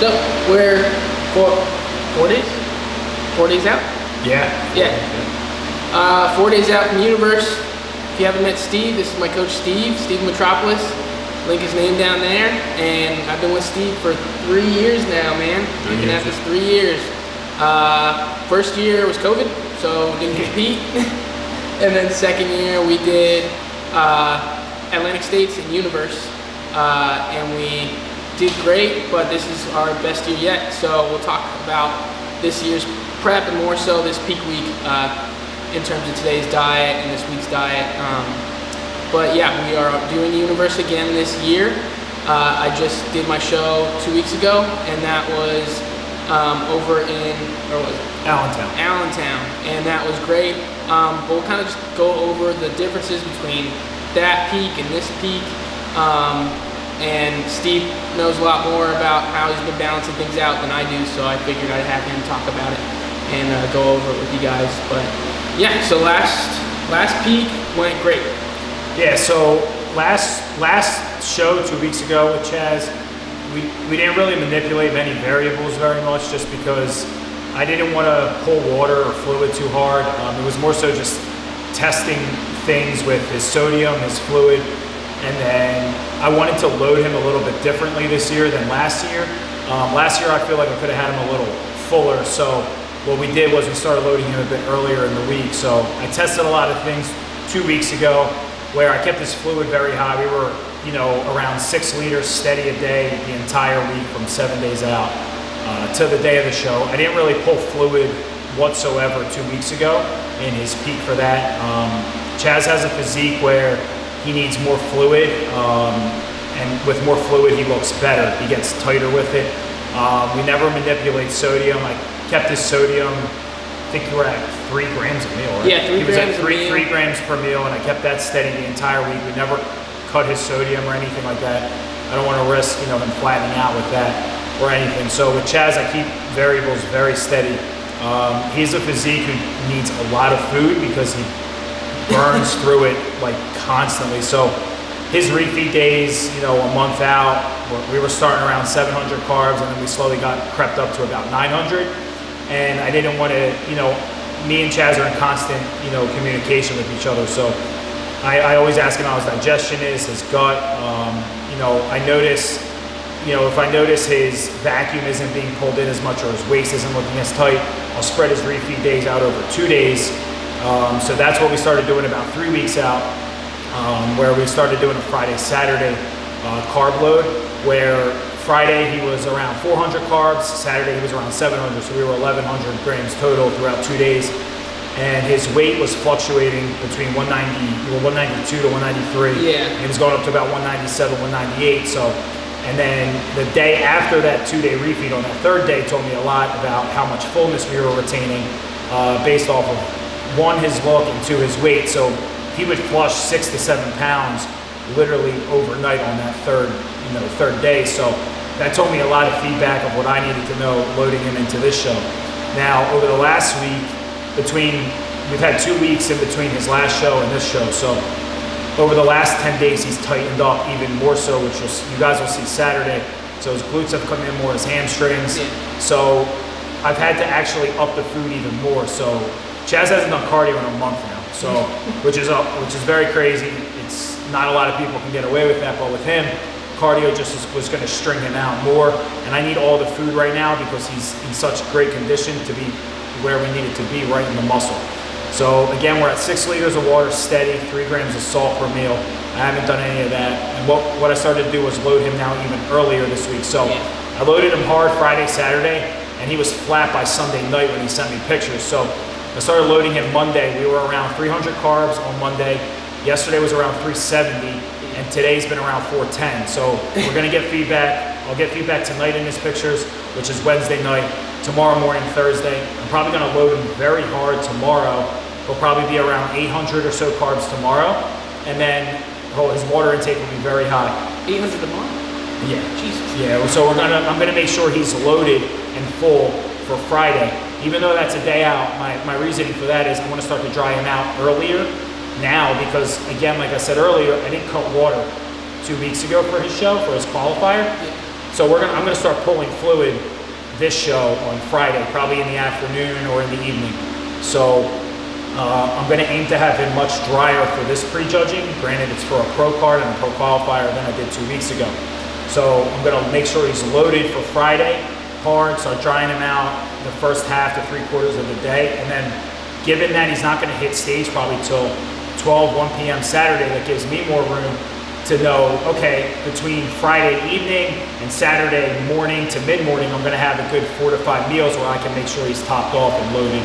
So we're 4 days? 4 days out? Yeah. 4 days out from Universe. If you haven't met Steve, this is my coach Steven Mitropolous. Link his name down there. And I've been with Steve for 3 years now, man. We've been at this 3 years. First year was COVID, so didn't compete. And then second year we did Atlantic States and Universe. And we did great, but this is our best year yet. So we'll talk about this year's prep and more so this peak week in terms of today's diet and this week's diet. But yeah, we are doing Universe again this year. I just did my show 2 weeks ago, and that was over in, where was it? Allentown, and that was great. But we'll kind of just go over the differences between that peak and this peak. And Steve knows a lot more about how he's been balancing things out than I do, so I figured I'd have him talk about it and go over it with you guys. But yeah, so last peak went great. Yeah, so last show 2 weeks ago with Chaz, we didn't really manipulate many variables very much, just because I didn't want to pull water or fluid too hard. It was more so just testing things with his sodium, his fluid, and then I wanted to load him a little bit differently this year than last year. Last year I feel like I could have had him a little fuller, so what we did was we started loading him a bit earlier in the week. So I tested a lot of things 2 weeks ago where I kept his fluid very high. We were, around 6 liters steady a day the entire week from 7 days out to the day of the show. I didn't really pull fluid whatsoever 2 weeks ago in his peak for that. Chaz has a physique where he needs more fluid, and with more fluid he looks better. He gets tighter with it. We never manipulate sodium. I kept his sodium, I think you were at 3 grams a meal, right? Yeah, 3 he was grams at 3 grams per meal, and I kept that steady the entire week. We never cut his sodium or anything like that. I don't want to risk him flattening out with that or anything. So with Chaz, I keep variables very steady. He's a physique who needs a lot of food because he burns through it like constantly. So his refeed days, a month out, we were starting around 700 carbs, and then we slowly crept up to about 900. And I didn't want to, me and Chaz are in constant, communication with each other. So I always ask him how his digestion is, his gut. I notice, if I notice his vacuum isn't being pulled in as much or his waist isn't looking as tight, I'll spread his refeed days out over 2 days. So that's what we started doing about 3 weeks out, where we started doing a Friday, Saturday carb load, where Friday he was around 400 carbs, Saturday he was around 700, so we were 1,100 grams total throughout 2 days. And his weight was fluctuating between 192 to 193. Yeah. And he was going up to about 197, 198. So, and then the day after that 2-day refeed, on that third day, told me a lot about how much fullness we were retaining based off of, 1, his look, and 2, his weight. So he would flush 6 to 7 pounds literally overnight on that third day. So that told me a lot of feedback of what I needed to know loading him into this show. Now, over the last week, we've had 2 weeks in between his last show and this show. So over the last 10 days, he's tightened up even more so, which you guys will see Saturday. So his glutes have come in more, his hamstrings. Yeah. So I've had to actually up the food even more. So Chaz hasn't done cardio in a month now, so which is very crazy. It's not a lot of people can get away with that, but with him, cardio just was going to string him out more. And I need all the food right now because he's in such great condition to be where we need it to be, right in the muscle. So again, we're at 6 liters of water steady, 3 grams of salt per meal. I haven't done any of that. And what I started to do was load him now even earlier this week. So I loaded him hard Friday, Saturday, and he was flat by Sunday night when he sent me pictures. So I started loading him Monday. We were around 300 carbs on Monday. Yesterday was around 370, and today's been around 410. So we're gonna get feedback. I'll get feedback tonight in his pictures, which is Wednesday night. Tomorrow morning, Thursday. I'm probably gonna load him very hard tomorrow. He'll probably be around 800 or so carbs tomorrow, and then his water intake will be very high. 800 tomorrow? Yeah. Jesus. Yeah. So I'm gonna make sure he's loaded and full for Friday. Even though that's a day out, my reasoning for that is I want to start to dry him out earlier now because, again, like I said earlier, I didn't cut water 2 weeks ago for his show, for his qualifier. So I'm gonna start pulling fluid this show on Friday, probably in the afternoon or in the evening. So I'm gonna aim to have him much drier for this prejudging. Granted, it's for a pro card and a pro qualifier than I did 2 weeks ago. So I'm gonna make sure he's loaded for Friday hard, start drying him out the first half to 3/4 of the day, and then given that he's not gonna hit stage probably till 12, 1 p.m. Saturday, that gives me more room to know, okay, between Friday evening and Saturday morning to mid-morning, I'm gonna have a good 4 to 5 meals where I can make sure he's topped off and loaded,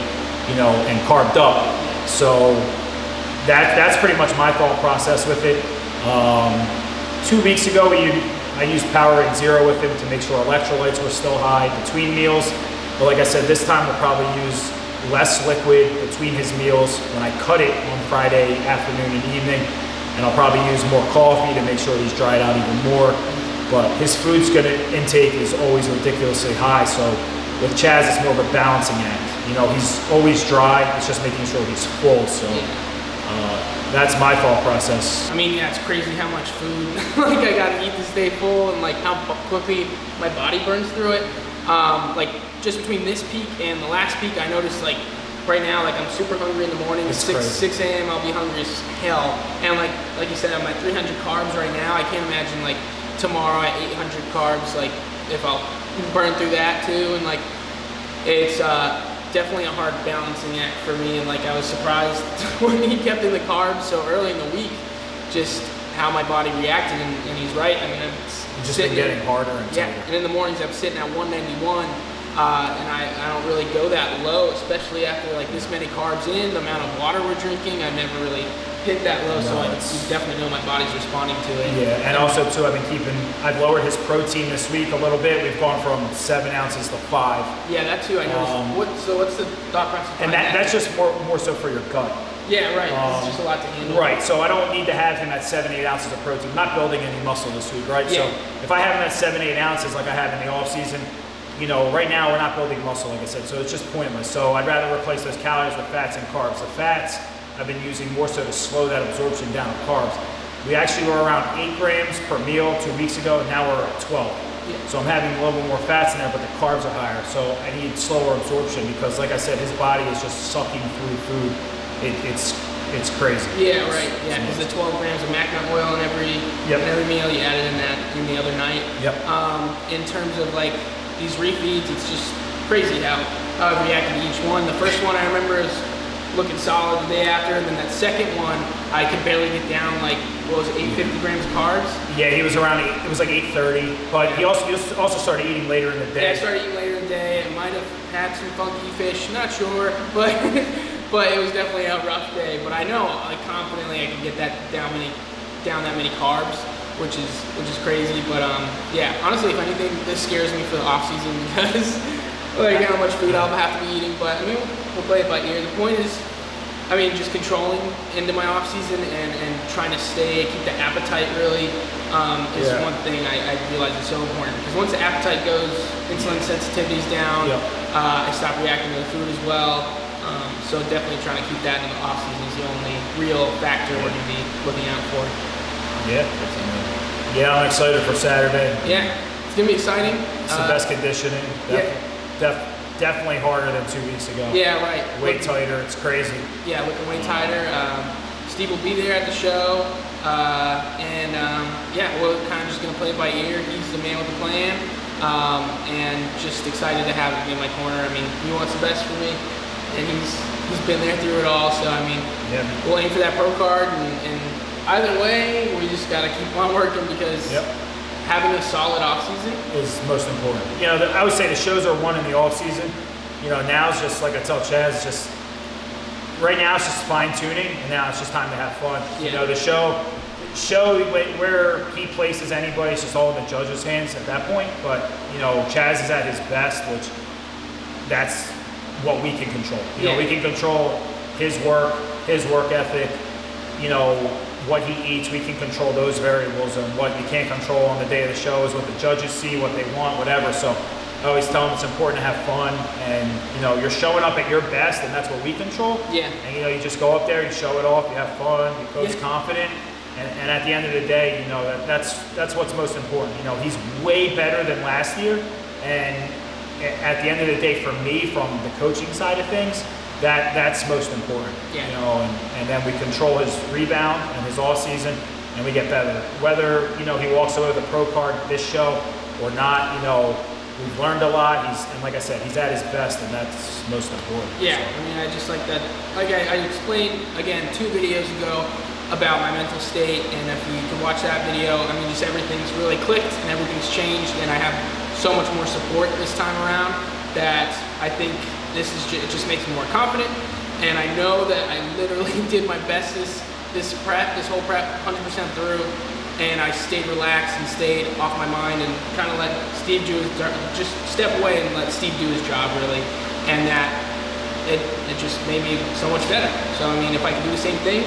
and carved up. So that's pretty much my thought process with it. 2 weeks ago, I used Powerade Zero with him to make sure electrolytes were still high between meals. But like I said, this time we'll probably use less liquid between his meals when I cut it on Friday afternoon and evening. And I'll probably use more coffee to make sure he's dried out even more. But his food's intake is always ridiculously high. So with Chaz, it's more of a balancing act. He's always dry. It's just making sure he's full. So that's my thought process. I mean, yeah, it's crazy how much food like I gotta eat to stay full, and like how quickly my body burns through it. Like just between this peak and the last peak, I noticed like right now, like I'm super hungry in the morning. It's 6 a.m. I'll be hungry as hell. And like you said, I'm at 300 carbs right now. I can't imagine like tomorrow at 800 carbs, like if I'll burn through that too. And like it's definitely a hard balancing act for me. And like I was surprised when he kept in the carbs so early in the week, just how my body reacted. And he's right. I mean, It's just been getting harder and tighter. Yeah, and in the mornings I'm sitting at 191. And I don't really go that low, especially after like this many carbs in, the amount of water we're drinking. I've never really hit that low, so I definitely know my body's responding to it. Yeah, and also too, I've lowered his protein this week a little bit. We've gone from 7 ounces to 5. Yeah, that too, I noticed. So what's the thought process? And that's just more so for your gut. Yeah, right, it's just a lot to handle. Right, so I don't need to have him at 7, 8 ounces of protein. I'm not building any muscle this week, right? Yeah. So if I have him at 7, 8 ounces like I have in the off season, right now we're not building muscle, like I said, so it's just pointless. So I'd rather replace those calories with fats and carbs. The fats I've been using more so to slow that absorption down of carbs. We actually were around 8 grams per meal 2 weeks ago, and now we're at 12. Yeah. So I'm having a little bit more fats in there, but the carbs are higher. So I need slower absorption because, like I said, his body is just sucking through food. It's crazy. Yeah, right. Yeah, because the 12 grams of macadamia oil in every meal, you added in that in the other night. Yep. In terms of like these refeeds, it's just crazy how I've reacted to each one. The first one I remember is looking solid the day after, and then that second one I could barely get down like what was it, 850 grams of carbs. Yeah, he was around it was like 830, but he also started eating later in the day. Yeah, I started eating later in the day. I might have had some funky fish, not sure, but but it was definitely a rough day. But I know like confidently I can get that down that many carbs, which is crazy. But yeah, honestly, if anything, this scares me for the off season because like how much food I'll have to be eating. But I mean, we'll play it by ear. The point is, I mean, just controlling into my off season and trying to keep the appetite really is one thing I realize is so important, because once the appetite goes, insulin sensitivity's down. I stop reacting to the food as well. So definitely trying to keep that in the off season is the only real factor we're going to be looking out for. Yeah, I'm excited for Saturday. Yeah, it's going to be exciting. It's the best conditioning. Definitely harder than 2 weeks ago. Yeah, right. Way tighter. It's crazy. Yeah, looking way tighter. Steve will be there at the show. Yeah, we're kind of just going to play it by ear. He's the man with the plan. And just excited to have him in my corner. I mean, he wants the best for me. And he's been there through it all. So, I mean, we'll aim for that pro card. And either way, we just got to keep on working, because having a solid off season is most important. I would say the shows are won in the off season. Now it's just like I tell Chaz, just right now it's just fine tuning, and now it's just time to have fun. The show where he places anybody, it's just all in the judges' hands at that point. But Chaz is at his best, which that's what we can control. We can control his work ethic. What he eats, we can control those variables, and what you can't control on the day of the show is what the judges see, what they want, whatever. So I always tell them it's important to have fun, and you're showing up at your best, and that's what we control. And you just go up there, you show it off, you have fun, you coach confident, And at the end of the day, you know, that's what's most important. You know, he's way better than last year, and at the end of the day, for me, from the coaching side of things, that's most important. Yeah. You know, and then we control his rebound and his off season, and we get better. Whether, you know, he walks away with a pro card this show or not, you know, we've learned a lot. And like I said, he's at his best, and that's most important. Yeah, so. I mean, I just like that. Like I explained again 2 videos ago about my mental state, and if you can watch that video, I mean, just everything's really clicked and everything's changed, and I have so much more support this time around that I think this is it just makes me more confident. And I know that I literally did my best this whole prep 100% through, and I stayed relaxed and stayed off my mind and kind of let Steve do his, just step away and let Steve do his job really, and that it just made me so much better. So I mean, if I can do the same thing,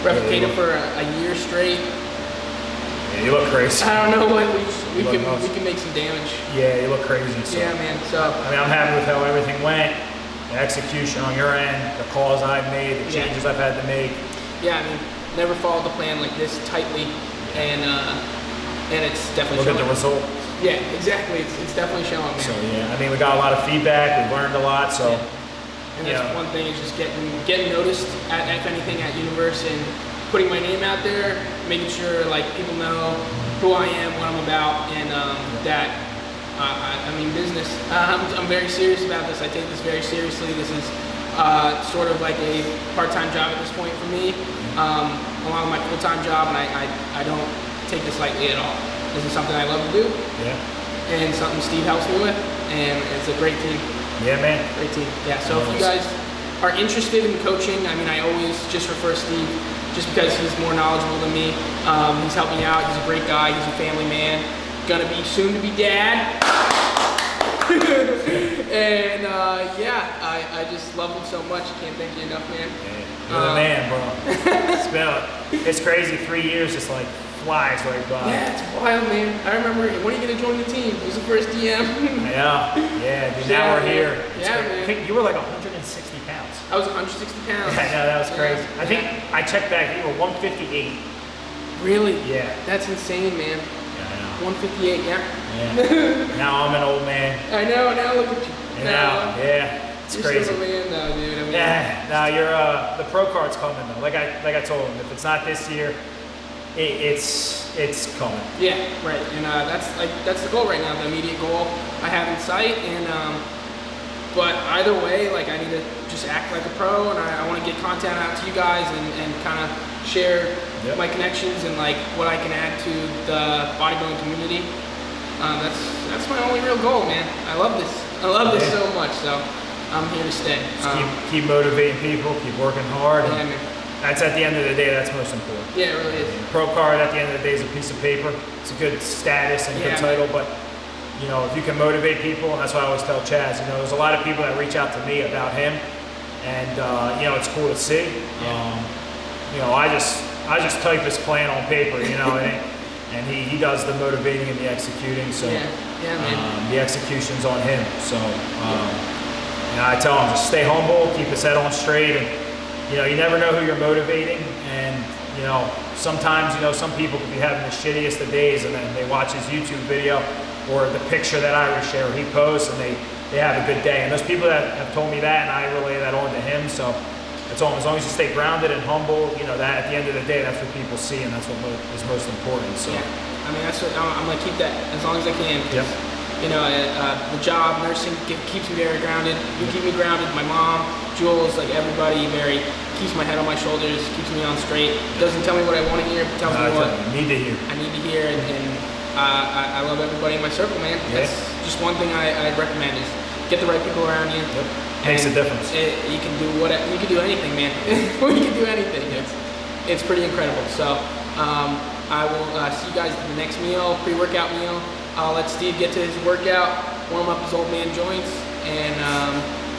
replicate it for a year straight. Yeah, you look crazy. I don't know what we can make some damage. Yeah, you look crazy. So. Yeah, man. So I mean, I'm happy with how everything went, the execution on your end, the calls I've made, the changes I've had to make. Yeah, I mean, never followed the plan like this tightly, and it's definitely look showing. at the result. Yeah, exactly. It's definitely showing, man. So yeah, I mean, we got a lot of feedback. We learned a lot. So. Yeah. And that's one thing is just getting noticed at if anything at Universe, and putting my name out there, making sure like people know who I am, what I'm about, and that I mean business. I'm very serious about this. I take this very seriously. This is sort of like a part-time job at this point for me, along with my full-time job, and I don't take this lightly at all. This is something I love to do, and something Steve helps me with, and it's a great team. Yeah, man. Great team. Yeah, so if you guys are interested in coaching, I mean, I always just refer Steve just because he's more knowledgeable than me. He's helped me out. He's a great guy. He's a family man. Gonna be soon to be dad. And I just love him so much. Can't thank you enough, man. Yeah, you're the man, bro. It's crazy. 3 years just like flies right by. Yeah, it's wild, man. I remember, when are you gonna join the team? It was the first DM. yeah. Dude, now we're here. Man. I think you were like 160 pounds. I was 160 pounds. I know, that was crazy. I think I checked back. You were 158. Really? Yeah. That's insane, man. Yeah, I know. 158, yeah. Now I'm an old man. I know. Now look at you. It's you're crazy. Still a man now, dude. I mean, Now you're the pro card's coming though. Like I told him, if it's not this year, it's coming. Yeah, right. And that's the goal right now. The immediate goal I have in sight. And but either way, like I need to just act like a pro, and I want to get content out to you guys and kind of share my connections and like what I can add to the bodybuilding community. That's my only real goal, man. I love this. I love this so much. So I'm here to stay. Keep motivating people. Keep working hard. Yeah, man. That's at the end of the day. That's most important. Yeah, it really is. Pro card at the end of the day is a piece of paper. It's a good status and a good title, but you know, if you can motivate people, and that's why I always tell Chaz. You know, there's a lot of people that reach out to me about him, and you know, it's cool to see. You know, I just type his plan on paper. You know, and he does the motivating and the executing. So man. the execution's on him. So you know, I tell him just stay humble, keep his head on straight, and you know, you never know who you're motivating. And you know, sometimes you know some people could be having the shittiest of days, and then they watch his YouTube video or the picture that I share, he posts, and they have a good day. And those people that have told me that, and I relay that on to him. So that's all. As long as you stay grounded and humble, you know, that at the end of the day, that's what people see, and that's what is most important. So I mean, that's what I'm gonna keep that as long as I can. You know, the job, nursing keeps me very grounded. You keep me grounded. My mom, Jules, like everybody, keeps my head on my shoulders, keeps me on straight. Doesn't tell me what I want to hear, but tells me what I need to hear. I need to hear, and I love everybody in my circle, man. That's just one thing I'd recommend is get the right people around you. Makes a difference. You can do anything, man. You can do anything. It's pretty incredible. So I will see you guys at the next meal, pre-workout meal. I'll let Steve get to his workout, warm up his old man joints, and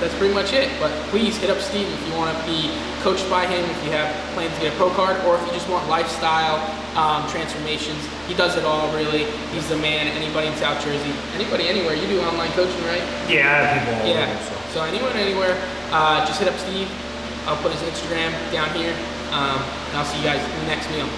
that's pretty much it. But please hit up Steve if you want to be coached by him, if you have plans to get a pro card, or if you just want lifestyle transformations. He does it all, really. He's the man. Anybody in South Jersey, anybody anywhere. You do online coaching, right? Yeah, I have people all over. So anyone, anywhere, just hit up Steve. I'll put his Instagram down here. And I'll see you guys in the next meal.